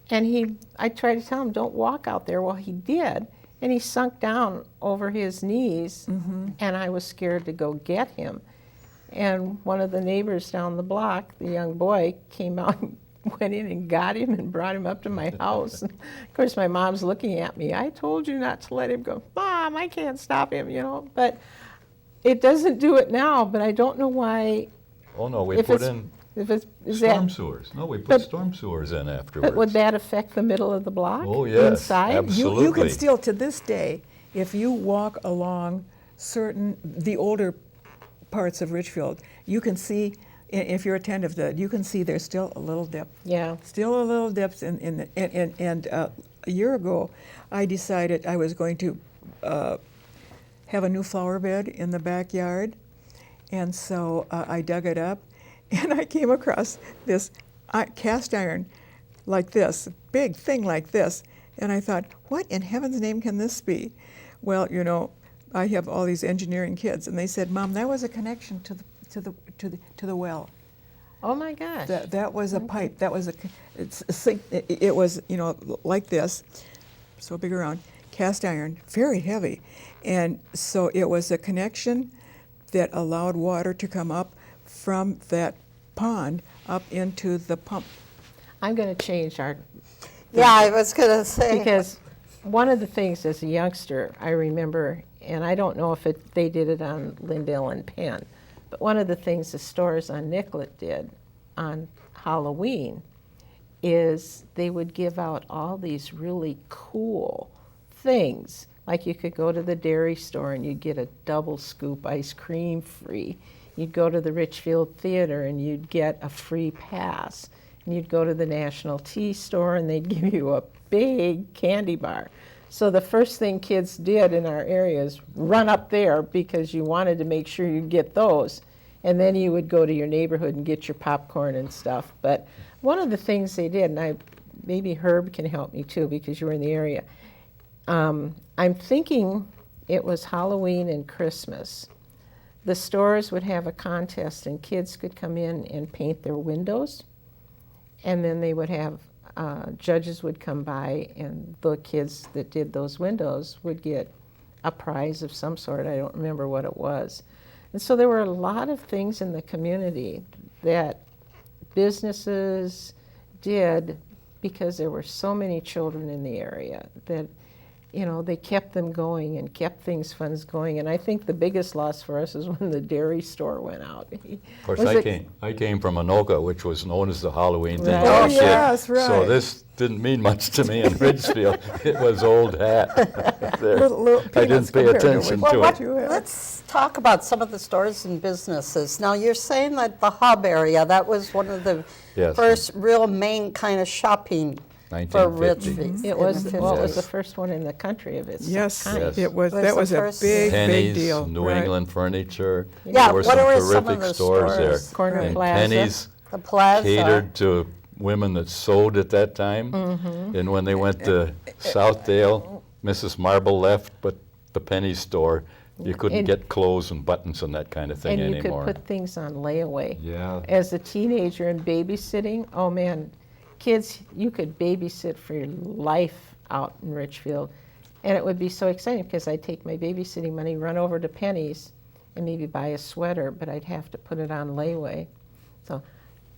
And I tried to tell him, don't walk out there. Well, he did. And he sunk down over his knees, and I was scared to go get him. And one of the neighbors down the block, the young boy, came out and went in and got him and brought him up to my house. And of course, my mom's looking at me. I told you not to let him go. Mom, I can't stop him, But it doesn't do it now, but I don't know why. Oh, no, we If put it's- in If it's, is storm that, sewers. No, we put but- storm sewers in but afterwards. would that affect the middle of the block? Oh, yes, Inside? absolutely. You can still, to this day, if you walk along the older parts of Richfield, you can see, if you're attentive to that, you can see there's still a little dip. Yeah. Still a little dips and a year ago, I decided I was going to have a new flower bed in the backyard. And so I dug it up, and I came across this cast iron like this, big thing like this. And I thought, what in heaven's name can this be? Well, I have all these engineering kids, and they said, Mom, that was a connection to the well. Oh my gosh. That was a pipe. That was a sink. It was like this, so big around, cast iron, very heavy, and so it was a connection that allowed water to come up from that pond up into the pump. I'm going to change our, Yeah, I was going to say. because one of the things as a youngster I remember, and I don't know if they did it on Lindale and Penn, but one of the things the stores on Nicollet did on Halloween is they would give out all these really cool things Like you could go to the dairy store and you'd get a double scoop ice cream free. You'd go to the Richfield Theater and you'd get a free pass. And you'd go to the National Tea Store and they'd give you a big candy bar. So the first thing kids did in our area is run up there because you wanted to make sure you get those. And then you would go to your neighborhood and get your popcorn and stuff. But one of the things they did, and maybe Herb can help me too because you were in the area, I'm thinking it was Halloween and Christmas. The stores would have a contest and kids could come in and paint their windows. And then they would have, judges would come by and the kids that did those windows would get a prize of some sort. I don't remember what it was. And so there were a lot of things in the community that businesses did because there were so many children in the area that, you know, they kept them going and kept funds going. And I think the biggest loss for us is when the dairy store went out. Of course, I came from Anoka, which was known as the Halloween thing. Right. as a Oh, kid. yes, right. So this didn't mean much to me in Ridgefield. It was old hat there. Little I didn't peanuts pay compared to attention what- to what it. you had. Let's talk about some of the stores and businesses. Now, you're saying that the hub area, that was one of the Yes. first real main kind of shopping for 1950. Richfield. It was, well, it was Yes. the first one in the country of its Yes, kind. Yes. it was. Was That the was a first- big, big Penny's, deal. New right. England Furniture. Yeah, There were what some were some of terrific the stores stores? there. Corner and Plaza. Penny's The plaza. catered to women that sewed at that time. Mm-hmm. And when they went to Southdale, Mrs. Marble left, but the Penny store, you couldn't And- get clothes and buttons and that kind of thing And you anymore. could put things on layaway. Yeah. As a teenager and babysitting, oh man, kids, you could babysit for your life out in Richfield. And it would be so exciting because I'd take my babysitting money, run over to Penny's and maybe buy a sweater, but I'd have to put it on layaway. So,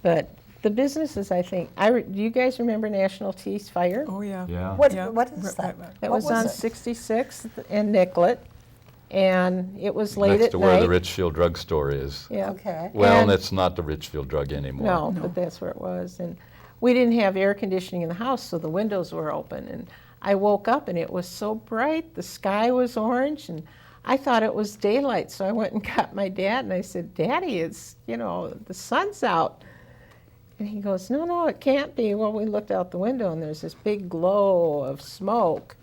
but the businesses, I think, do you guys remember National Tea's fire? Oh, yeah. Yeah. What Yeah. is that? Right, right. It What was on it? 66th and Nicollet, and it was late Next at to night. where the Richfield drugstore is. Yeah. Okay. Well, And- it's not the Richfield drug anymore. No, No. but that's where it was. And we didn't have air conditioning in the house, so the windows were open. And I woke up and it was so bright, the sky was orange, and I thought it was daylight. So I went and got my dad and I said, Daddy, it's, the sun's out. And he goes, no, it can't be. Well, we looked out the window and there's this big glow of smoke.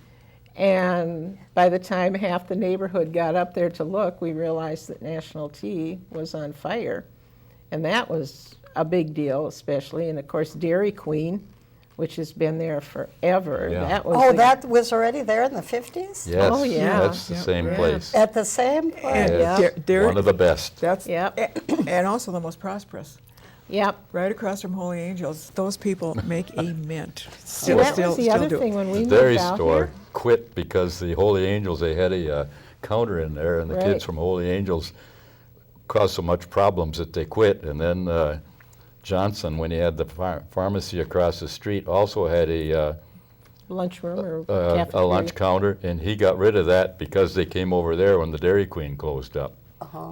And by the time half the neighborhood got up there to look, we realized that National Tea was on fire. And that was a big deal, especially. And of course, Dairy Queen, which has been there forever. Yeah. That was Oh, the- that was already there in the 50s? Yes, Oh, yeah. that's the Yeah. same Yeah. place. At the same place? And Yeah. Dairy- One of the best. That's Yep. and also the most prosperous. Yep. Right across from Holy Angels, those people make a mint. And Still, that still, was the still other do. thing when we The moved dairy out store here. quit because the Holy Angels, they had a counter in there, and the Right. kids from Holy Angels caused so much problems that they quit. And then Johnson, when he had the pharmacy across the street, also had a Lunchroom or a cafeteria. lunch counter, and he got rid of that because they came over there when the Dairy Queen closed up.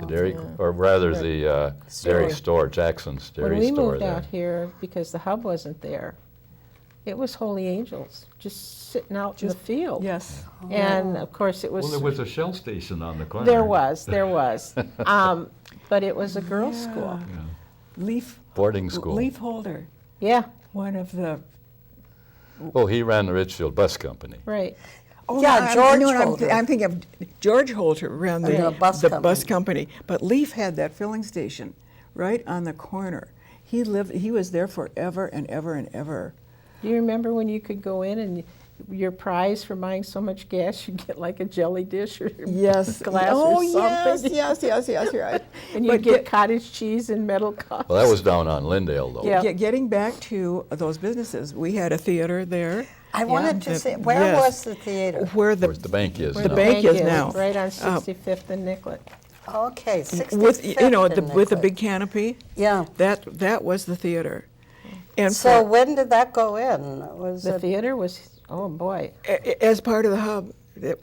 The dairy, or rather the dairy store, Jackson's When dairy we store moved there. out here, because the hub wasn't there, it was Holy Angels, just sitting out in the field. Yes. And of course, it was. Well, there was a Shell station on the corner. There was. But it was a girls' school. Leaf. Boarding school. Leaf Holder, Yeah, one of the. Oh, he ran the Richfield Bus Company. right. Oh, Yeah, no, George no, Holder. I'm thinking of George Holder ran The the bus company. But Leaf had that filling station right on the corner. He was there forever and ever and ever. Do you remember when you could go in and your prize for buying so much gas, you'd get like a jelly dish or Yes. glass oh, or something? yes, right. And But you'd get cottage cheese in metal cups. Well, that was down on Lindale, though. Yeah. Getting back to those businesses, we had a theater there. I wanted to The- say, where yes. was the theater? Where Of the course, the bank is Where the now. bank is now. Right on 65th and Nicollet. Okay, 65th with and with the Nicollet. big canopy. Yeah. That was the theater. And So for- when did that go in? Was The it? theater was, oh boy. as part of the hub, That,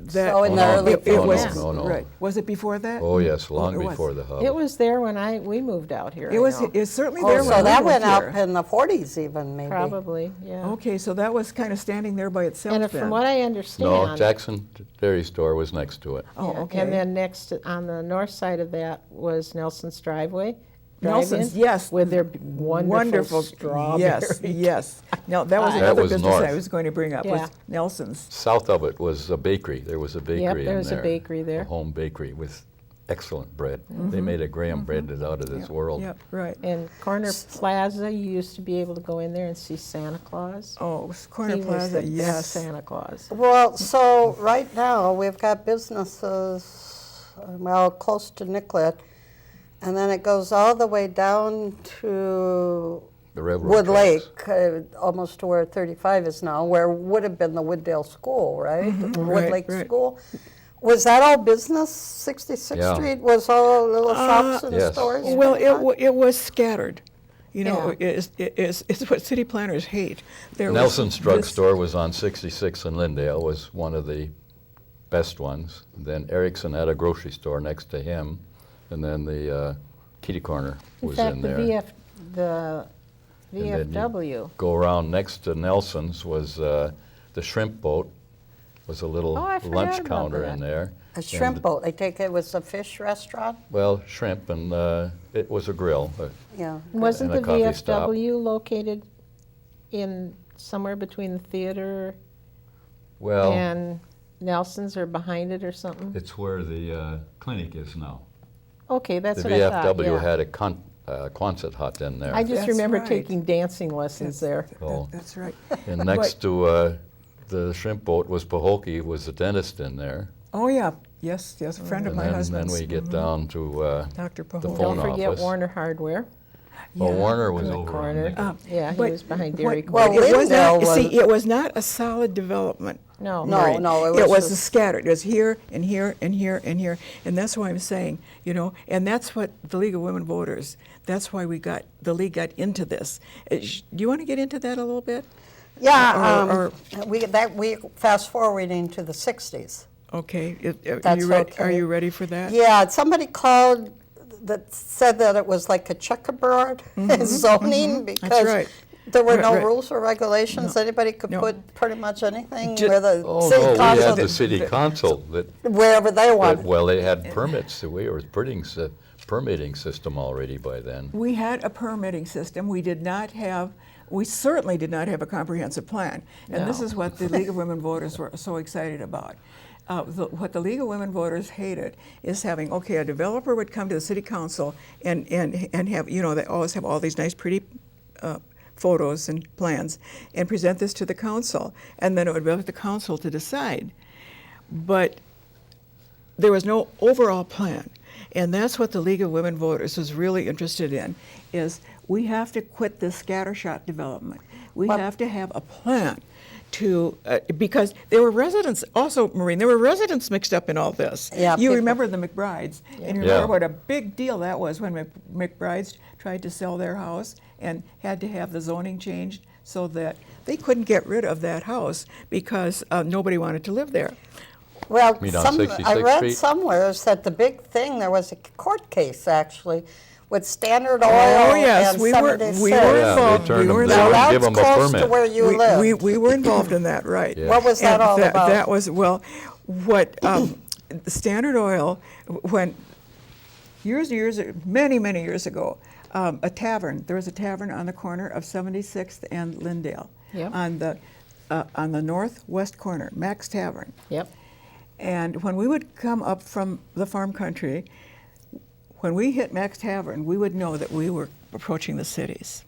So in the no, early it was, 50s. No. right. Was it before that? Oh, yes, long it was. before the hub. It was there when we moved out here. It I was, know. it's certainly Oh, there so when that we went moved up here. in the 40s even, maybe. Probably, yeah. Okay, so that was kind of standing there by itself And then. from what I understand. No, Jackson Dairy Store was next to it. Oh, yeah, okay. And then on the north side of that was Nelson's Driveway. Nelson's, drive-in, yes. With their wonderful strawberry. Yes, yes. Now, that was That another was business north. I was going to bring up, Yeah. was Nelson's. South of it was a bakery. There was a bakery in there. there was a bakery there. A home bakery with excellent bread. They made a graham bread that's out of this world. Yep, right. And Corner Plaza, you used to be able to go in there and see Santa Claus. Oh, it was Corner He was Plaza, the best yes. Santa Claus. Well, so right now, we've got businesses, well, close to Nicollet, and then it goes all the way down to The railroad Wood tracks. Lake, almost to where 35 is now, where would have been the Wooddale School, right? Wood Right, Lake right. School. Was that all business? 66th Yeah. Street was all little shops and Yes. stores? Well, it was scattered. You know, Yeah. it's what city planners hate. There was Nelson's this- Drugstore was on 66 and Lindale, was one of the best ones. Then Erickson had a grocery store next to him, and then the Kitty Corner In was fact, in the there. the And then you VFW. Go around next to Nelson's was the shrimp boat, was a little Oh, I forgot lunch about counter that. in there. A shrimp boat. I take it was a fish restaurant? Well, shrimp, and it was a grill. Yeah. Wasn't and the a coffee stop. VFW located in somewhere between the theater Well, and Nelson's or behind it or something? it's where the clinic is now. Okay, that's The what I thought, VFW yeah. had a Quonset hut in there. I just That's remember right. taking dancing lessons there. Oh. That's right. And next to the shrimp boat was Pahokee, was the dentist in there. Oh, yeah, yes, a friend of And my then husband's. we get down to Dr. the Pahokee. phone Don't forget office. Warner Hardware. Well, Yeah. Warner was in the over corner. on Nicollet. Yeah, he But was behind what- Dairy well, Queen. It was not, Lindale see, was- it was not a solid development. No. No, Marie. no, it It was was just- scattered. It was here and here and here and here. And that's why I'm saying, you know, and that's what the League of Women Voters, that's why the league got into this. Do you want to get into that a little bit? Yeah, Or- we fast forwarding to the 60s. Okay. Are That's you ready? okay. Are you ready for that? Yeah, somebody called that said that it was like a checkerboard zoning because right. there were Right, no right. rules or regulations. Anybody could No. put pretty much anything Ju- where the Oh, city no, we council, had the city council that, wherever they wanted. well, they had permits. We were permitting system already by then. We had a permitting system. We certainly did not have a comprehensive plan. And this No. is what the League of Women Voters were so excited about. What the League of Women Voters hated is having, okay, a developer would come to the city council and have, you know, they always have all these nice, pretty photos and plans and present this to the council. And then it would be up to the council to decide. But there was no overall plan. And that's what the League of Women Voters was really interested in, is we have to quit this scattershot development. We have to have a plan to, because there were residents, also, Maureen, there were residents mixed up in all this. Yeah, You people- remember the McBrides, and you Yeah. remember what a big deal that was when McBrides tried to sell their house and had to have the zoning changed so that they couldn't get rid of that house because nobody wanted to live there. Well, Meet on I 66th read Street? somewhere that the big thing, there was a court case actually with Standard Oil Oh, yes, and we were 76. we Yeah, were they involved. turned We them were down. Now involved. that's give 'em a close to permit. where you live. We were involved in that, right. Yeah. What was that And all about? That was, well, what Standard Oil, when many years ago, a tavern, there was a tavern on the corner of 76th and Lindale. Yep. On the northwest corner, Mac's Tavern. Yep. And when we would come up from the farm country, when we hit Mac's Tavern, we would know that we were approaching the cities.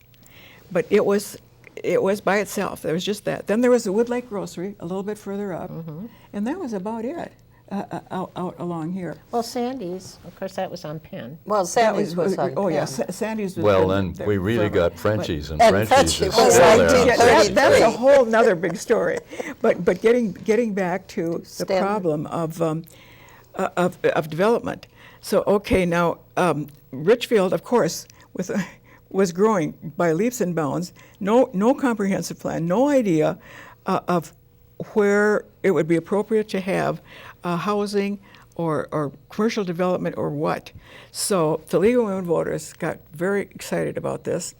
But it was by itself. There was just that. Then there was the Wood Lake Grocery a little bit further up, and that was about it out along here. Well, Sandy's, of course, that was on Penn. Well, Sandy's was on oh yeah, Penn. Sandy's was. Well, been then we really forever. got Frenchies, and And Frenchies Frenchie is was still like there. Yeah, $19.33. that's a whole nother big story. But getting back to the Stand- problem of development. So okay, now Richfield, of course, was growing by leaps and bounds. No comprehensive plan. No idea of where it would be appropriate to have housing or commercial development or what. So the League of Women Voters got very excited about this.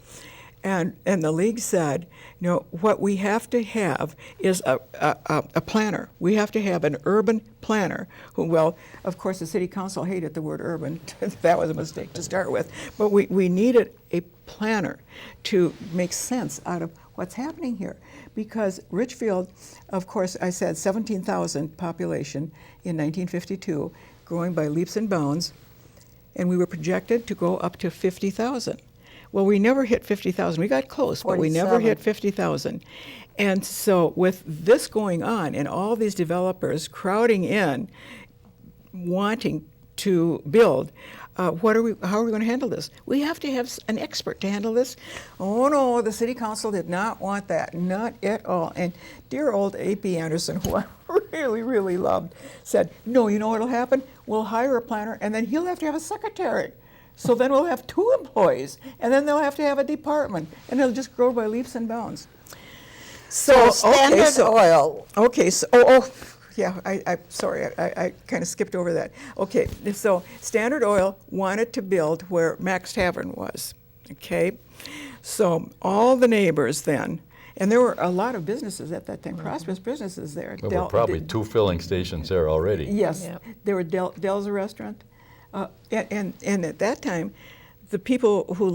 And the League said, what we have to have is a planner. We have to have an urban planner who, well, of course, the city council hated the word urban. That was a mistake to start with. But we needed a planner to make sense out of what's happening here. Because Richfield, of course, I said 17,000 population in 1952, growing by leaps and bounds, and we were projected to go up to 50,000. Well, we never hit 50,000. We got close, but we never hit 50,000. And so with this going on and all these developers crowding in, wanting to build, how are we going to handle this? We have to have an expert to handle this. Oh no, the city council did not want that, not at all. And dear old A.P. Anderson, who I really, really loved, said, no, you know what'll happen? We'll hire a planner and then he'll have to have a secretary. So then we'll have 2 employees, and then they'll have to have a department, and it'll just grow by leaps and bounds. So Standard Oil. Okay, so, yeah, I kind of skipped over that. Okay, so Standard Oil wanted to build where Mac's Tavern was, okay? So all the neighbors then, and there were a lot of businesses at that time, prosperous businesses there. There were probably 2 filling stations there already. Yes, Yep. there were Dell's a restaurant. And at that time, the people who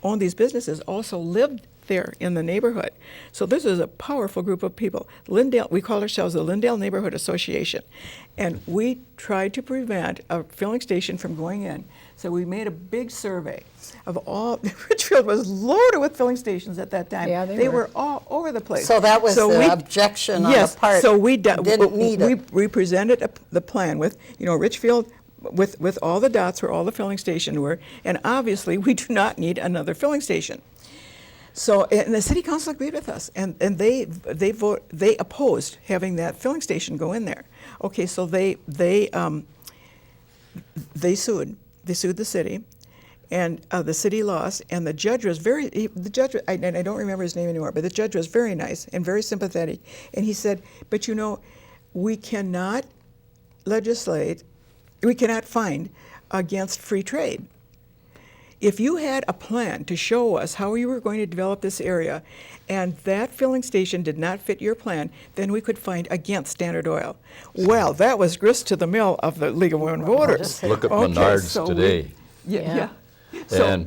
owned these businesses also lived there in the neighborhood. So this is a powerful group of people. Lindale, we call ourselves the Lindale Neighborhood Association. And we tried to prevent a filling station from going in. So we made a big survey of all, Richfield was loaded with filling stations at that time. Yeah, they were all over the place. So that was the objection on the part. So we didn't need it. We presented the plan with, Richfield, with all the dots where all the filling stations were, and obviously we do not need another filling station. So, and the city council agreed with us, and they opposed having that filling station go in there. Okay, so they sued the city, and the city lost, and the judge was I don't remember his name anymore, but the judge was very nice and very sympathetic, and he said, but we cannot legislate. We cannot find against free trade. If you had a plan to show us how you were going to develop this area and that filling station did not fit your plan, then we could find against Standard Oil. Well, that was grist to the mill of the League of Women Voters. Look at Menards today. Yeah.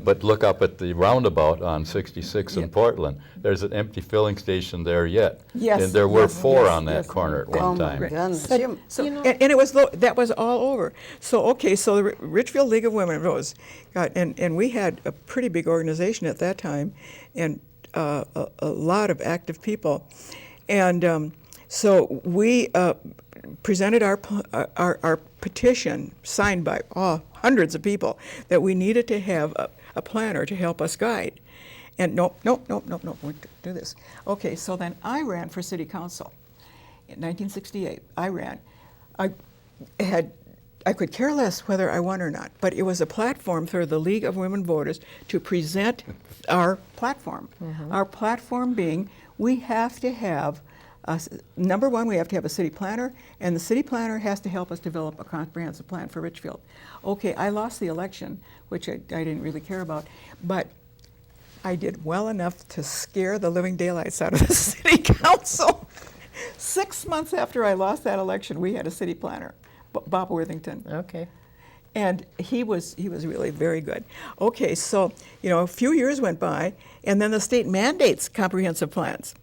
But look up at the roundabout on 66 in Portland. There's an empty filling station there yet. Yes. And there were 4 on that corner at one time. Oh my goodness. And it was that was all over. So so the Richfield League of Women rose, and we had a pretty big organization at that time, and a lot of active people, and so we presented our petition signed by hundreds of people that we needed to have a planner to help us guide. And no, we do this. Okay, so then I ran for city council in 1968. I could care less whether I won or not, but it was a platform through the League of Women Voters to present our platform. Mm-hmm. Our platform being, we have to have number one, we have to have a city planner, and the city planner has to help us develop a comprehensive plan for Richfield. Okay, I lost the election, which I didn't really care about, but I did well enough to scare the living daylights out of the city council. 6 months after I lost that election, we had a city planner, Bob Worthington. Okay. And he was really very good. Okay, so a few years went by, and then the state mandates comprehensive plans.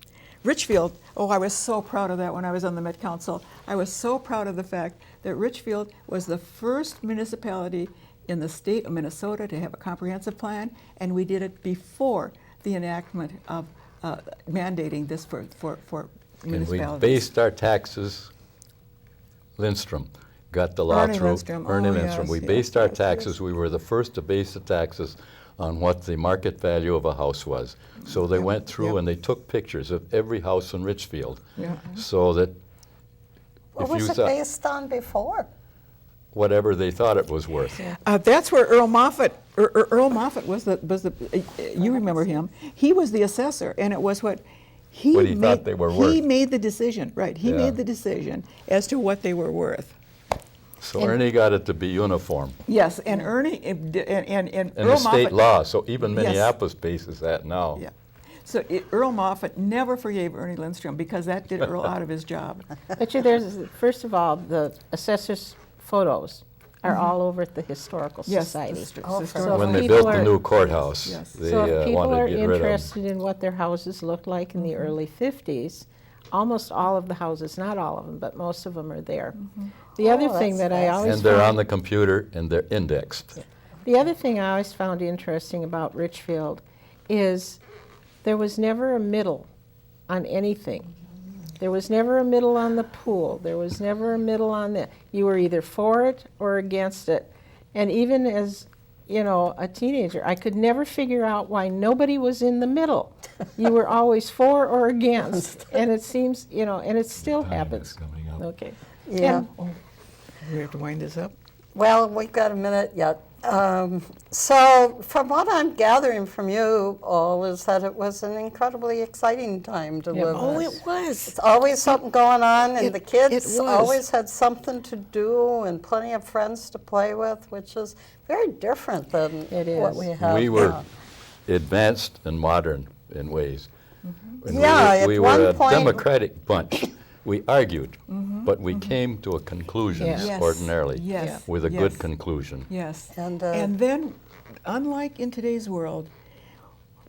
Richfield, I was so proud of that when I was on the Met Council. I was so proud of the fact that Richfield was the first municipality in the state of Minnesota to have a comprehensive plan, and we did it before the enactment of mandating this for municipalities. And we based our taxes, Lindstrom got the law Ernie through. Lindstrom. Ernie Oh, Lindstrom. yes, We yes, based our yes, taxes. yes. We were the first to base the taxes on what the market value of a house was. So they went through and they took pictures of every house in Richfield, so that What if was you it thought based on before? whatever they thought it was worth. That's where Earl Moffett. Earl Moffett was the. You remember him? He was the assessor, and it was what what he thought they were worth. He made the decision, right? He Yeah. made the decision as to what they were worth. So Ernie got it to be uniform. Yes, and Ernie and And Earl the state Moffat. law, so even Yes. Minneapolis bases that now. Yeah. So Earl Moffat never forgave Ernie Lindstrom because that did Earl out of his job. But there's, first of all, the assessor's photos are all over at the Historical Yes, Society. historical. So When if they people built the are- new courthouse, Yes. they So if people wanted are to get rid of them. interested in what their houses looked like in the early 50s, almost all of the houses, not all of them, but most of them are there. The other Oh, thing that's that I always And they're found- on the computer and they're indexed. The other thing I always found interesting about Richfield is there was never a middle on anything. There was never a middle on the pool. There was never a middle on the, you were either for it or against it. And even as, a teenager, I could never figure out why nobody was in the middle. You were always for or against. And it seems, and it still happens. coming up. Okay. Yeah. And We have to wind this up. Well, we've got a minute yet. So from what I'm gathering from you all is that it was an incredibly exciting time to It live Oh, in. it was. It's always something going on, and It- the kids it was. always had something to do and plenty of friends to play with, which is very different than It what is. we have We were now. advanced and modern in ways. And Yeah, at we one were a point- democratic bunch. We argued, but we came to a conclusion Yeah. Yes, ordinarily, yes, with a yes. good conclusion. Yes. And, then, unlike in today's world,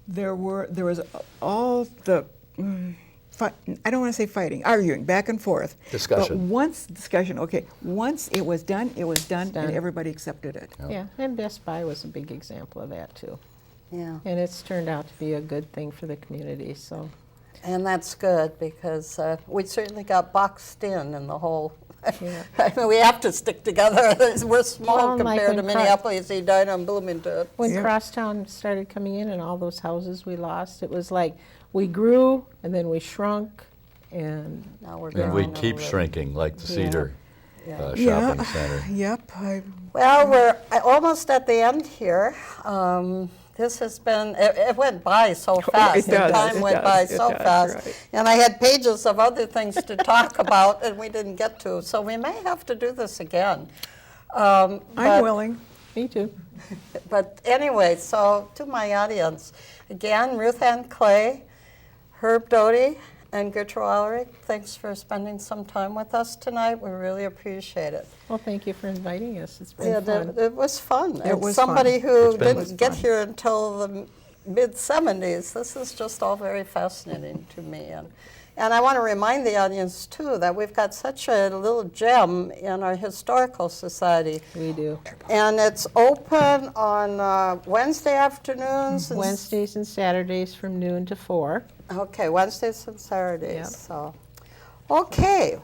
there was all the, I don't want to say fighting, arguing back and forth. Discussion. But once it was done, and done. everybody accepted it. yeah, and Best Buy was a big example of that too. yeah. And it's turned out to be a good thing for the community, so. And that's good because we certainly got boxed in the whole. Yeah. I mean, we have to stick together. We're small Well, like compared to when Minneapolis, Edina, and Bloomington. When Yeah. Crosstown started coming in and all those houses we lost, it was like we grew and then we shrunk and Now we're And we growing a keep little bit. shrinking, like the Cedar Yeah. Shopping Center. Yep. Well, we're almost at the end here. This has been, it went by so fast. it does, The time it went does, by it so does, fast. right. And I had pages of other things to talk about and we didn't get to. So we may have to do this again. I'm willing. me too. But anyway, so to my audience, again, Ruth Ann Clay, Herb Doty, and Gertrude Ulrich, thanks for spending some time with us tonight. We really appreciate it. Well, thank you for inviting us. It's been Yeah, fun. it was fun. It And was somebody fun. who It's been- didn't get here until the mid-'70s, this is just all very fascinating to me. And I want to remind the audience, too, that we've got such a little gem in our Historical Society. We do. And it's open on Wednesday afternoons. and Wednesdays and Saturdays from noon to 4. Okay, Wednesdays and Saturdays. Yep. So, okay.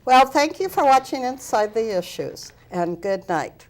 Well, thank you for watching Inside the Issues, and good night.